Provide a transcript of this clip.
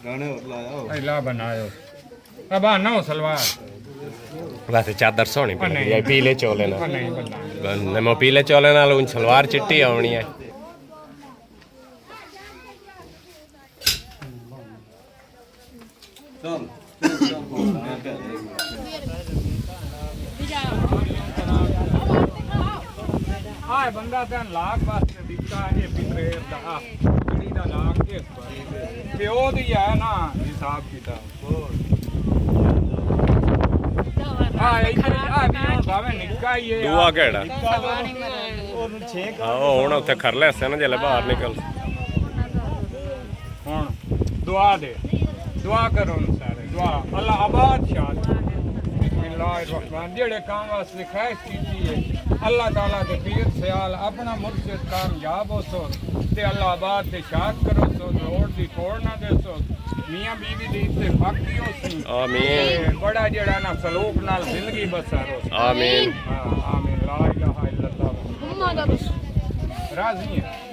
गाने और लाया ला बनायो अब ना हो सलवार वैसे चादर सोहनी पई है पीले चोले नाल नहीं बना नमो पीले चोले नाल उन सलवार चिट्टी आउणी है हाय बंदा ते लाख वास्ते दिता ये पितरे दा गड़ी दा लाख के ते ओ दी है ना हिसाब किताब हां इधर आ भी भावे निक्का ही है दुआ केड़ा ओनु 6 हां हुण उत्थे खर ले से ना जेले बाहर निकल हुण दुआ दे दुआ करो सारे दुआ अल्लाह आबाद शाद बिस्मिल्लाहिर्रहमान जेड़े काम वास्ते ख्वाहिश कीती है अल्लाह ताला के पीर सयाल अपना मुर्शिद कामयाब हो सो ते अल्लाह आबाद ते शाद करो सो रोड दी तोड़ ना दे सो मियां बीवी दी इत्तेफाक की हो सी आमीन बड़ा जेड़ा ना सलूक नाल जिंदगी बसर हो आमीन हां आमीन ला इलाहा इल्लल्लाह राजी है